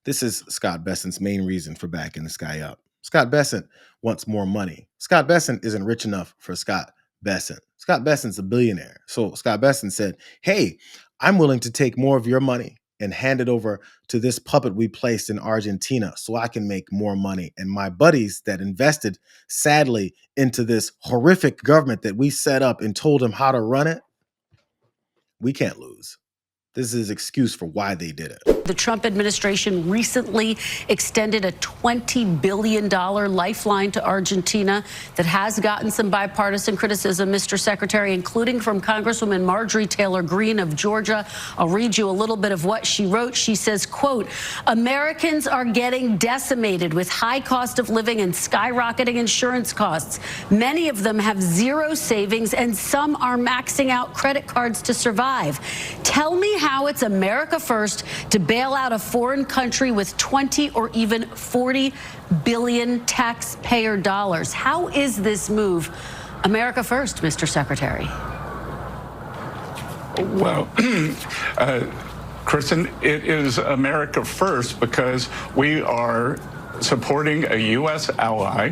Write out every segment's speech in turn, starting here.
This is Scott Bessent's main reason for backing this guy up. Scott Bessent wants more money. Scott Bessent isn't rich enough for Scott Bessent. Scott Bessent's a billionaire. So Scott Bessent said, hey, I'm willing to take more of your money and hand it over to this puppet we placed in Argentina so I can make more money. And my buddies that invested, sadly, into this horrific government that we set up and told them how to run it, we can't lose. This is his excuse for why they did it. The Trump administration recently extended a $20 billion lifeline to Argentina that has gotten some bipartisan criticism, Mr. Secretary, including from Congresswoman Marjorie Taylor Greene of Georgia. I'll read you a little bit of what she wrote. She says, quote, Americans are getting decimated with high cost of living and skyrocketing insurance costs. Many of them have zero savings and some are maxing out credit cards to survive. Tell me how it's America first to bail out a foreign country with 20 or even 40 billion taxpayer dollars. How is this move America first, Mr. Secretary? Well, Kristen, it is America first because we are supporting a U.S. ally.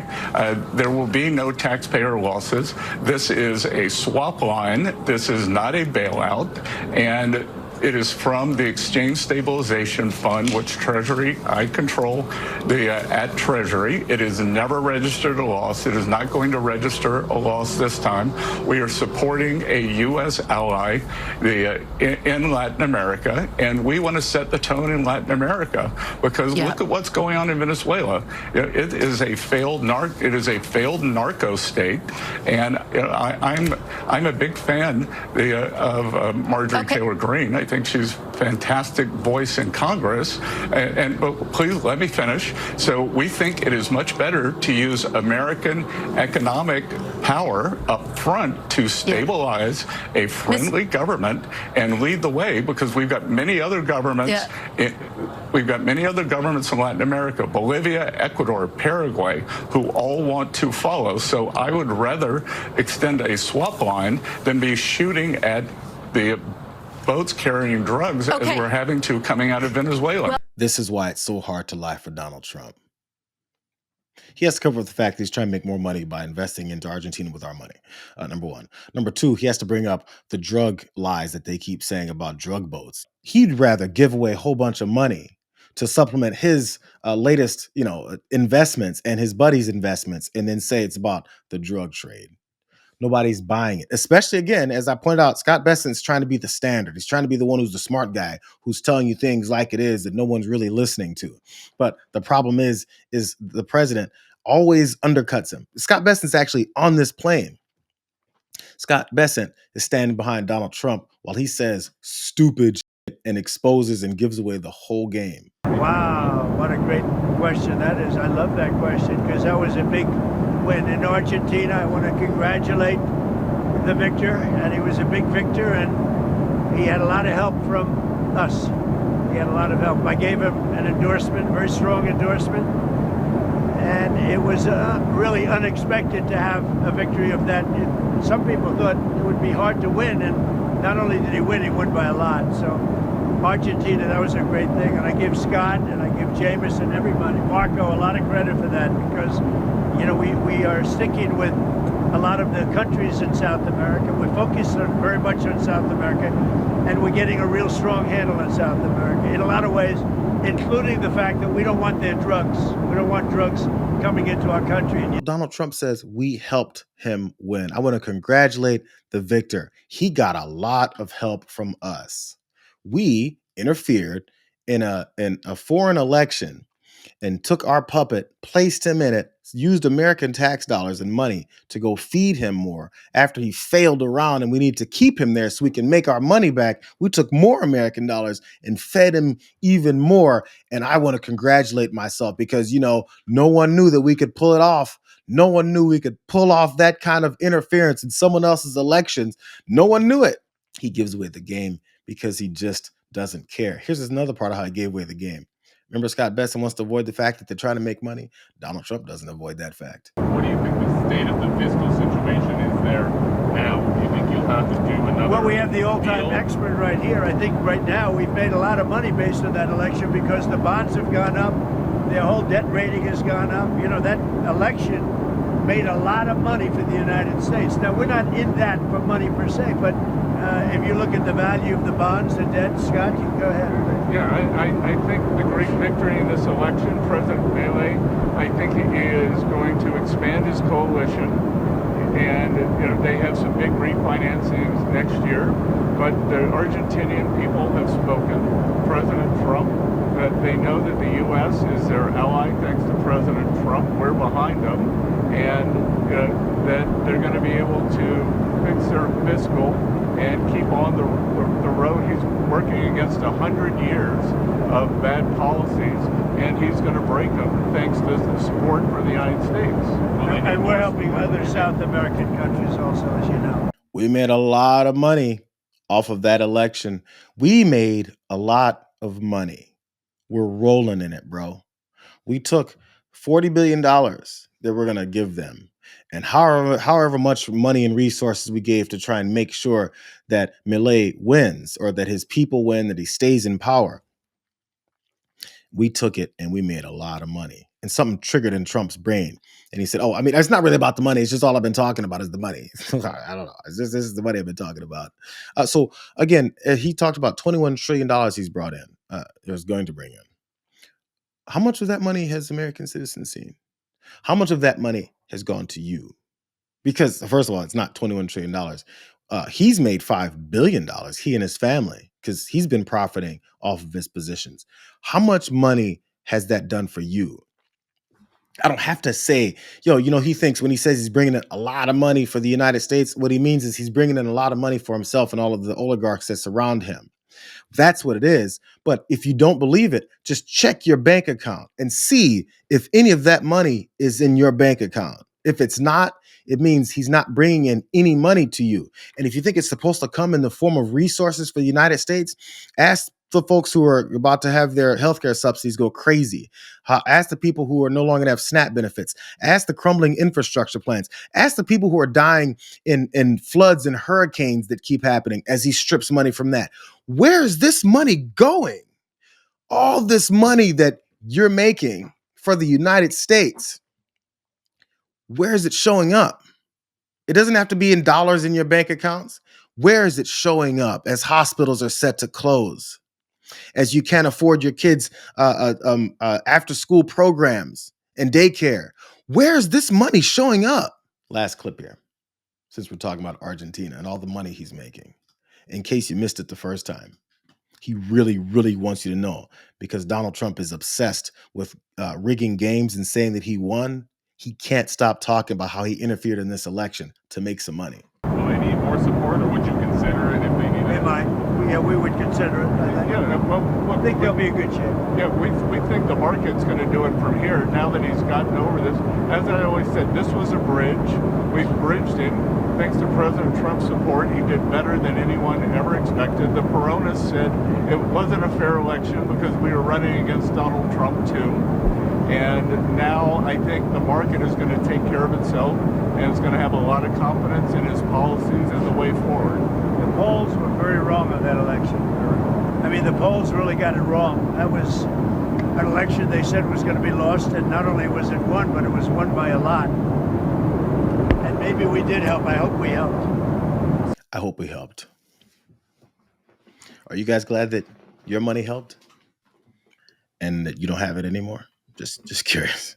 There will be no taxpayer losses. This is a swap line. This is not a bailout. And it is from the Exchange Stabilization Fund, which Treasury, I control at Treasury. It is never registered a loss. It is not going to register a loss this time. We are supporting a U.S. ally in Latin America, and we want to set the tone in Latin America because look at what's going on in Venezuela. It is a failed narco state, and I'm a big fan of Marjorie Taylor Greene. I think she's a fantastic voice in Congress. But please let me finish. So we think it is much better to use American economic power up front to stabilize a friendly government and lead the way, because we've got many other governments. We've got many other governments in Latin America, Bolivia, Ecuador, Paraguay, who all want to follow. So I would rather extend a swap line than be shooting at the boats carrying drugs as we're having to coming out of Venezuela. This is why it's so hard to lie for Donald Trump. He has to cover up the fact that he's trying to make more money by investing into Argentina with our money, number one. Number two, he has to bring up the drug lies that they keep saying about drug boats. He'd rather give away a whole bunch of money to supplement his latest, investments and his buddies' investments, and then say it's about the drug trade. Nobody's buying it. Especially, again, as I pointed out, Scott Bessent's trying to be the standard. He's trying to be the one who's the smart guy, who's telling you things like it is that no one's really listening to. But the problem is the president always undercuts him. Scott Bessent's actually on this plane. Scott Bessent is standing behind Donald Trump while he says stupid shit and exposes and gives away the whole game. Wow, what a great question that is. I love that question because that was a big win in Argentina. I want to congratulate the victor, and he was a big victor, and he had a lot of help from us. He had a lot of help. I gave him an endorsement, very strong endorsement, and it was really unexpected to have a victory of that. Some people thought it would be hard to win, and not only did he won by a lot. So Argentina, that was a great thing, and I give Scott and I give Jameson, everybody, Marco, a lot of credit for that because we are sticking with a lot of the countries in South America. We're focused very much on South America, and we're getting a real strong handle on South America in a lot of ways, including the fact that we don't want their drugs. We don't want drugs coming into our country. Donald Trump says we helped him win. I want to congratulate the victor. He got a lot of help from us. We interfered in a foreign election and took our puppet, placed him in it, used American tax dollars and money to go feed him more after he failed around, and we need to keep him there so we can make our money back. We took more American dollars and fed him even more. And I want to congratulate myself because, no one knew that we could pull it off. No one knew we could pull off that kind of interference in someone else's elections. No one knew it. He gives away the game because he just doesn't care. Here's another part of how he gave away the game. Remember, Scott Bessent wants to avoid the fact that they're trying to make money. Donald Trump doesn't avoid that fact. What do you think the state of the fiscal situation is there now? Do you think you'll have to do another Well, we have the all-time deal? expert right here. I think right now we've made a lot of money based on that election because the bonds have gone up, their whole debt rating has gone up. You know, that election made a lot of money for the United States. Now, we're not in that for money per se, but if you look at the value of the bonds, the debt, Scott, you can go ahead. Yeah, I think the great victory in this election, President Milei, I think he is going to expand his coalition, and you know they have some big refinancings next year. But the Argentinian people have spoken. President Trump, that they know that the U.S. is their ally thanks to President Trump. We're behind them, and that they're going to be able to fix their fiscal and keep on the road. He's working against 100 years of bad policies, and he's going to break them thanks to the support for the United States. And we're helping other South American countries also, as you know. We made a lot of money off of that election. We made a lot of money. We're rolling in it, bro. We took $40 billion that we're going to give them. And however much money and resources we gave to try and make sure that Milei wins or that his people win, that he stays in power, we took it and we made a lot of money. And something triggered in Trump's brain. And he said, oh, I mean, it's not really about the money. It's just all I've been talking about is the money. I don't know. This is the money I've been talking about. So again, he talked about $21 trillion he's brought in, was going to bring in. How much of that money has American citizens seen? How much of that money has gone to you? Because first of all, it's not $21 trillion. He's made $5 billion, he and his family, because he's been profiting off of his positions. How much money has that done for you? I don't have to say, he thinks when he says he's bringing in a lot of money for the United States, what he means is he's bringing in a lot of money for himself and all of the oligarchs that surround him. That's what it is. But if you don't believe it, just check your bank account and see if any of that money is in your bank account. If it's not, it means he's not bringing in any money to you. And if you think it's supposed to come in the form of resources for the United States, ask the folks who are about to have their healthcare subsidies go crazy. Ask the people who are no longer going to have SNAP benefits. Ask the crumbling infrastructure plans. Ask the people who are dying in floods and hurricanes that keep happening as he strips money from that. Where is this money going? All this money that you're making for the United States, where is it showing up? It doesn't have to be in dollars in your bank accounts. Where is it showing up as hospitals are set to close? As you can't afford your kids' after-school programs and daycare. Where is this money showing up? Last clip here, since we're talking about Argentina and all the money he's making. In case you missed it the first time, he really, really wants you to know, because Donald Trump is obsessed with rigging games and saying that he won. He can't stop talking about how he interfered in this election to make some money. Will they need more support, or would you consider it if they need it? We would consider it. I think they'll be in good shape. Yeah, we think the market's going to do it from here now that he's gotten over this. As I always said, this was a bridge. We've bridged it. Thanks to President Trump's support, he did better than anyone ever expected. The Peronists said it wasn't a fair election because we were running against Donald Trump too. And now I think the market is going to take care of itself, and it's going to have a lot of confidence in his policies and the way forward. The polls were very wrong on that election. I mean, the polls really got it wrong. That was an election they said was going to be lost, and not only was it won, but it was won by a lot. And maybe we did help. I hope we helped. I hope we helped. Are you guys glad that your money helped and that you don't have it anymore? Just curious.